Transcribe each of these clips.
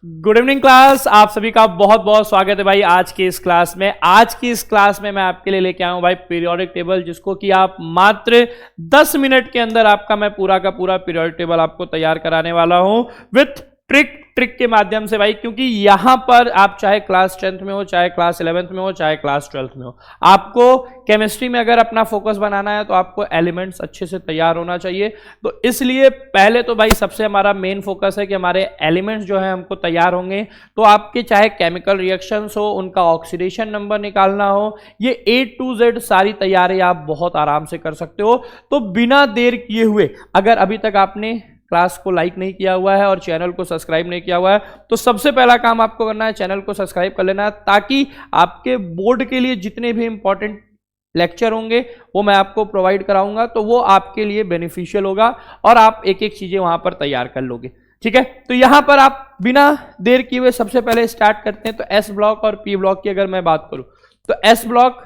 Good evening class. आप सभी का बहुत बहुत स्वागत है भाई आज की इस क्लास में। आज की इस क्लास में मैं आपके लिए लेके आया हूं भाई पीरियोडिक टेबल, जिसको कि आप मात्र 10 मिनट के अंदर आपका मैं पूरा का पूरा पीरियोडिक टेबल आपको तैयार कराने वाला हूं विथ ट्रिक के माध्यम से भाई। क्योंकि यहां पर आप चाहे क्लास 10th में हो, चाहे क्लास 11th में हो, चाहे क्लास 12th में हो, आपको केमिस्ट्री में अगर अपना फोकस बनाना है तो आपको एलिमेंट्स अच्छे से तैयार होना चाहिए। तो इसलिए पहले तो भाई सबसे हमारा मेन फोकस है कि हमारे एलिमेंट्स जो है हमको तैयार होंगे। तो आपके चाहे केमिकल रिएक्शंस हो, उनका ऑक्सीडेशन नंबर निकालना हो, ये A to Z सारी तैयारी आप बहुत आराम से कर सकते हो। तो बिना देर किए हुए, अगर अभी तक आपने क्लास को लाइक नहीं किया हुआ है और चैनल को सब्सक्राइब नहीं किया हुआ है, तो सबसे पहला काम आपको करना है चैनल को सब्सक्राइब कर लेना है, ताकि आपके बोर्ड के लिए जितने भी इंपॉर्टेंट लेक्चर होंगे वो मैं आपको प्रोवाइड कराऊंगा, तो वो आपके लिए बेनिफिशियल होगा और आप एक एक चीजें वहां पर तैयार कर लोगे। ठीक है, तो यहां पर आप बिना देर किए हुए सबसे पहले स्टार्ट करते हैं। तो एस ब्लॉक और पी ब्लॉक की अगर मैं बात करूं तो एस ब्लॉक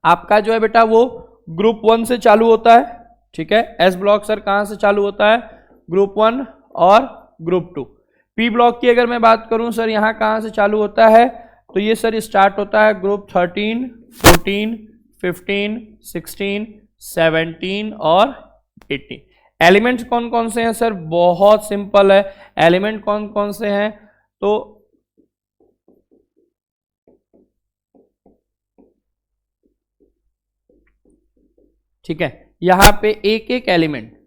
आपका जो है बेटा वो ग्रुप 1 से चालू होता है। ठीक है, एस ब्लॉक सर कहां से चालू होता है? ग्रुप 1 और ग्रुप 2। पी ब्लॉक की अगर मैं बात करूं सर यहां कहां से चालू होता है, तो ये सर स्टार्ट होता है ग्रुप 13, 14, 15, 16, 17 और 18। एलिमेंट्स कौन कौन से हैं सर? बहुत सिंपल है। एलिमेंट कौन कौन से हैं? तो ठीक है, यहां पे एक एक एलिमेंट,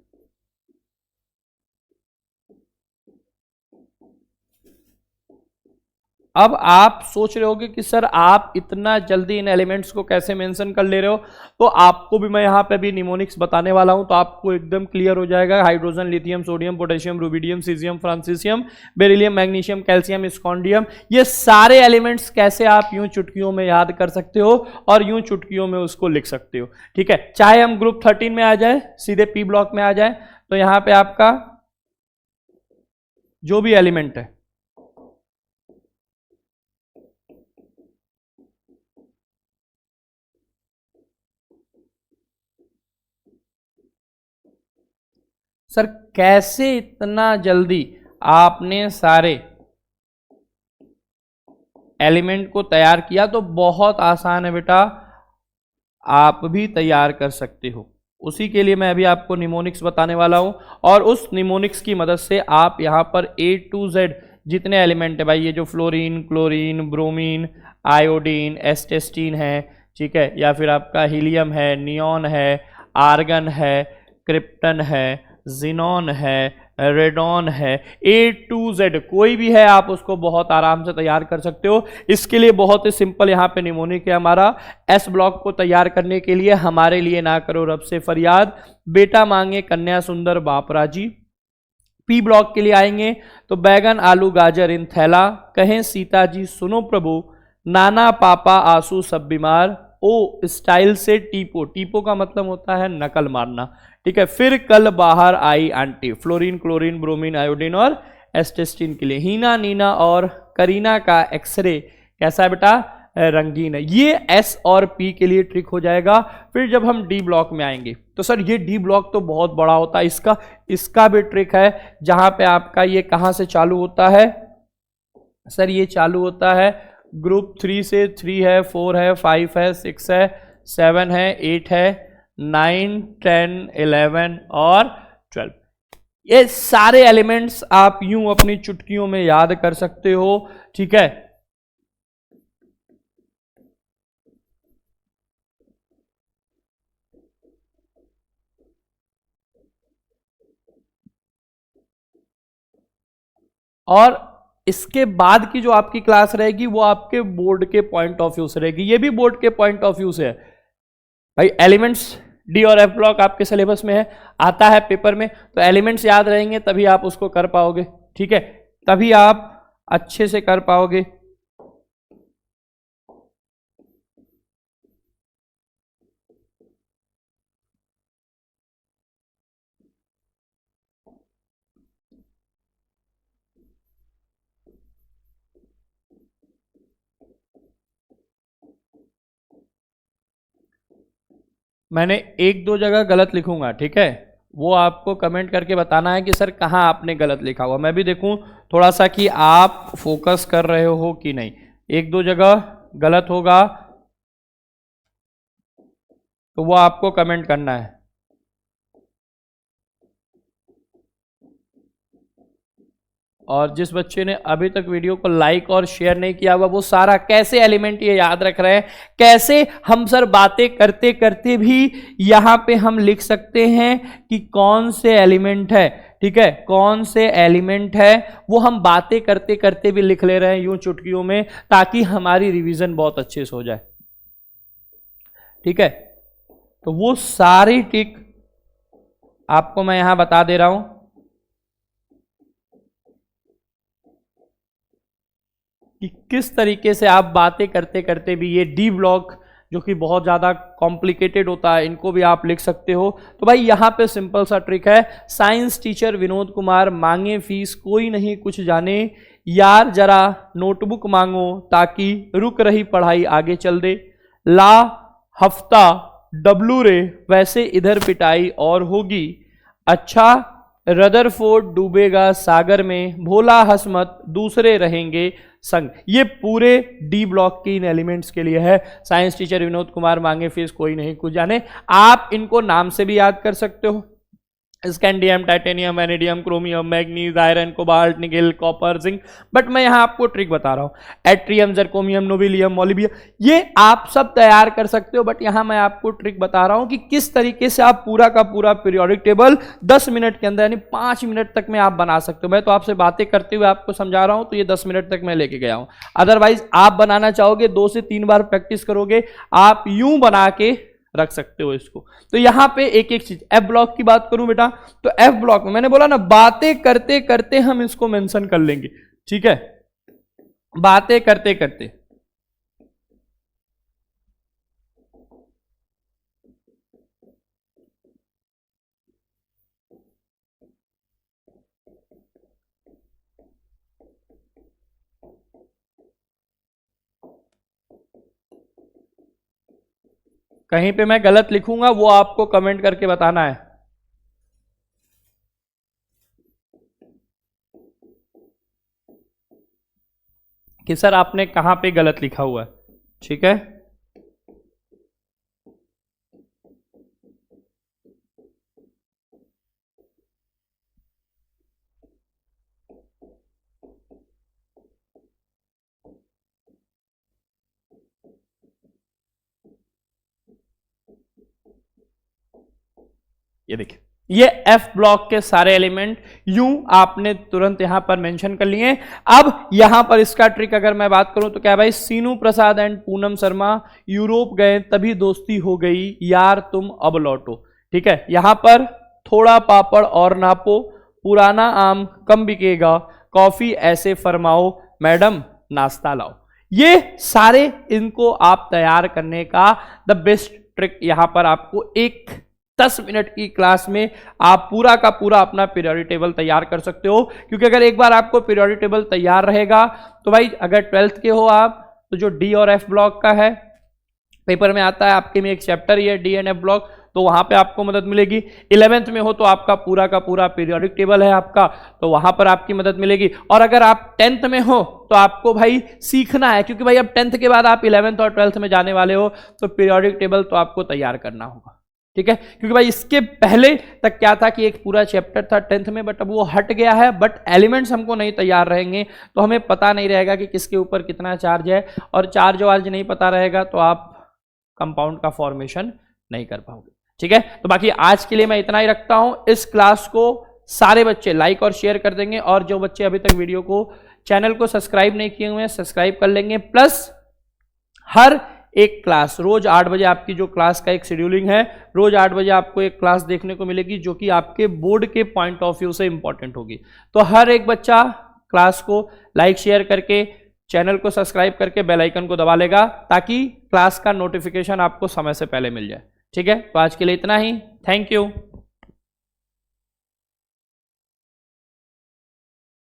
अब आप सोच रहे होगे कि सर आप इतना जल्दी इन एलिमेंट्स को कैसे मेंशन कर ले रहे हो, तो आपको भी मैं यहां पे भी निमोनिक्स बताने वाला हूं, तो आपको एकदम क्लियर हो जाएगा। Hydrogen, lithium, sodium, potassium, rubidium, caesium, francium, beryllium, magnesium, calcium, scandium, ये सारे एलिमेंट्स कैसे आप यूं चुटकियों में याद कर सकते हो और यूं चुटकियों में उसको लिख सकते हो। ठीक है, चाहे हम ग्रुप 13 में आ जाए, सीधे पी ब्लॉक में आ जाए, तो यहां पे आपका जो भी एलिमेंट है, सर कैसे इतना जल्दी आपने सारे एलिमेंट को तैयार किया? तो बहुत आसान है बेटा, आप भी तैयार कर सकते हो। उसी के लिए मैं अभी आपको निमोनिक्स बताने वाला हूं, और उस निमोनिक्स की मदद से आप यहां पर A to Z जितने एलिमेंट है भाई, ये जो फ्लोरीन, क्लोरीन, ब्रोमीन, आयोडीन, एस्टेस्टीन है, ठीक है, या फिर आपका हीलियम है, नियॉन है, आर्गन है, क्रिप्टन है, जिनॉन है, रेडॉन है, A to Z कोई भी है आप उसको बहुत आराम से तैयार कर सकते हो। इसके लिए बहुत ही सिंपल यहाँ पे निमोनिक है हमारा। एस ब्लॉक को तैयार करने के लिए हमारे लिए ना करो रब से फरियाद, बेटा मांगे कन्या सुंदर बाप राजी। पी ब्लॉक के लिए आएंगे तो बैगन, आलू, गाजर इन थैला, कहें सीता जी सुनो प्रभु, नाना पापा आंसू सब बीमार, ओ स्टाइल से टीपो, टीपो का मतलब होता है नकल मारना। ठीक है, फिर कल बाहर आई aunty, fluorine, chlorine, bromine, iodine और एस्टेस्टिन के लिए। हीना, नीना और करीना का एक्सरे कैसा है बेटा? रंगीन है। ये एस और पी के लिए ट्रिक हो जाएगा। फिर जब हम डी ब्लॉक में आएंगे तो सर ये डी ब्लॉक तो बहुत बड़ा होता है, इसका भी ट्रिक है, जहां पे आपका ये कहां से चालू होता है सर? ये चालू होता है ग्रुप 3 से। 3 है, 4 है, 5 है, 6 है, 7 है, 8 है, 9, 10, 11 और 12। ये सारे एलिमेंट्स आप यूं अपनी चुटकियों में याद कर सकते हो। ठीक है, और इसके बाद की जो आपकी क्लास रहेगी वो आपके बोर्ड के पॉइंट ऑफ व्यू से रहेगी। ये भी बोर्ड के पॉइंट ऑफ व्यू से है भाई। एलिमेंट्स डी और एफ ब्लॉक आपके सिलेबस में है, आता है पेपर में, तो एलिमेंट्स याद रहेंगे तभी आप उसको कर पाओगे। ठीक है, तभी आप अच्छे से कर पाओगे। मैंने एक दो जगह गलत लिखूंगा, ठीक है, वो आपको कमेंट करके बताना है कि सर कहाँ आपने गलत लिखा हुआ, मैं भी देखूं थोड़ा सा कि आप फोकस कर रहे हो कि नहीं। एक दो जगह गलत होगा तो वो आपको कमेंट करना है। और जिस बच्चे ने अभी तक वीडियो को लाइक और शेयर नहीं किया हुआ वो सारा कैसे एलिमेंट ये याद रख रहे हैं, कैसे हम सर बातें करते करते भी यहां पे हम लिख सकते हैं कि कौन से एलिमेंट है, ठीक है, कौन से एलिमेंट है, वो हम बातें करते करते भी लिख ले रहे हैं यूं चुटकियों में, ताकि हमारी रिवीजन बहुत अच्छे से हो जाए। ठीक है, तो वो सारी ट्रिक आपको मैं यहां बता दे रहा हूं कि किस तरीके से आप बातें करते करते भी ये डी ब्लॉक जो कि बहुत ज़्यादा कॉम्प्लिकेटेड होता है इनको भी आप लिख सकते हो। तो भाई यहाँ पे सिंपल सा ट्रिक है, साइंस टीचर विनोद कुमार मांगे फीस कोई नहीं कुछ जाने, यार जरा नोटबुक मांगो ताकि रुक रही पढ़ाई आगे चल दे, ला हफ्ता डब्लू रे वैसे इधर पिटाई और होगी, अच्छा रदरफोर्ड डूबेगा सागर में, भोला हसमत दूसरे रहेंगे संग। ये पूरे डी ब्लॉक की इन एलिमेंट्स के लिए है। साइंस टीचर विनोद कुमार मांगे फीस कोई नहीं कुछ जाने। आप इनको नाम से भी याद कर सकते हो, scandium, titanium, vanadium, chromium, manganese, iron, cobalt, nickel, copper, zinc. But मैं यहां आपको ट्रिक बता रहा हूं, एट्रियम, जर्कोमियम, नोबिलियम, मोलिबियम, ये आप सब तैयार कर सकते हो। बट यहां मैं आपको ट्रिक बता रहा हूं कि किस तरीके से आप पूरा का पूरा पीरियोडिक टेबल 10 मिनट के अंदर यानी 5 मिनट तक में आप बना सकते हो। मैं तो आपसे बातें करते हुए आपको समझा रहा हूं तो ये 10 मिनट तक मैं लेके गया हूं। अदरवाइज आप बनाना चाहोगे 2 से 3 बार प्रैक्टिस करोगे, आप यूं बना के रख सकते हो इसको। तो यहां पे एक एक चीज, एफ ब्लॉक की बात करूं बेटा, तो एफ ब्लॉक में मैंने बोला ना बातें करते करते हम इसको मेंशन कर लेंगे, ठीक है, बातें करते करते। कहीं पे मैं गलत लिखूंगा वो आपको कमेंट करके बताना है। कि सर आपने कहां पे गलत लिखा हुआ है, ठीक है। ये देखिए, ये एफ ब्लॉक के सारे एलिमेंट यूं आपने तुरंत यहां पर मेंशन कर लिए। अब यहां पर इसका ट्रिक अगर मैं बात करूं तो क्या भाई, सीनू प्रसाद एंड पूनम शर्मा यूरोप गए तभी दोस्ती हो गई, यार तुम अब लौटो। ठीक है, यहां पर थोड़ा पापड़ और नापो, पुराना आम कम बिकेगा, कॉफी ऐसे फरमाओ, मैडम नाश्ता लाओ। ये सारे इनको आप तैयार करने का द बेस्ट ट्रिक यहां पर आपको एक 10 मिनट की क्लास में आप पूरा का पूरा अपना पीरियोडिक टेबल तैयार कर सकते हो। क्योंकि अगर एक बार आपको पीरियोडिक टेबल तैयार रहेगा तो भाई अगर 12th के हो आप तो जो डी और एफ ब्लॉक का है पेपर में आता है, आपके में एक चैप्टर ही है डी एंड एफ ब्लॉक, तो वहां पे आपको मदद मिलेगी। 11th में हो तो आपका पूरा का पूरा पीरियोडिक टेबल है आपका, तो वहां पर आपकी मदद मिलेगी। और अगर आप 10th में हो तो आपको भाई सीखना है, क्योंकि भाई अब 10th के बाद आप 11th और 12th में जाने वाले हो, तो पीरियोडिक टेबल तो आपको तैयार करना होगा। ठीक है, क्योंकि भाई इसके पहले तक क्या था कि एक पूरा चैप्टर था 10th में, बट अब वो हट गया है, बट एलिमेंट्स हमको नहीं तैयार रहेंगे तो हमें पता नहीं रहेगा कि किसके ऊपर कितना चार्ज है, और चार्ज वार्ज नहीं पता रहेगा तो आप कंपाउंड का फॉर्मेशन नहीं कर पाओगे। ठीक है, तो बाकी आज के लिए मैं इतना ही रखता हूं। इस क्लास को सारे बच्चे लाइक और शेयर कर देंगे, और जो बच्चे अभी तक वीडियो को चैनल को सब्सक्राइब नहीं किए हुए हैं सब्सक्राइब कर लेंगे। प्लस हर एक क्लास रोज 8 बजे आपकी जो क्लास का एक शेड्यूलिंग है, रोज 8 बजे आपको एक क्लास देखने को मिलेगी जो कि आपके बोर्ड के पॉइंट ऑफ व्यू से इंपॉर्टेंट होगी। तो हर एक बच्चा क्लास को लाइक शेयर करके, चैनल को सब्सक्राइब करके बेल आइकन को दबा लेगा, ताकि क्लास का नोटिफिकेशन आपको समय से पहले मिल जाए। ठीक है, तो आज के लिए इतना ही। Thank you.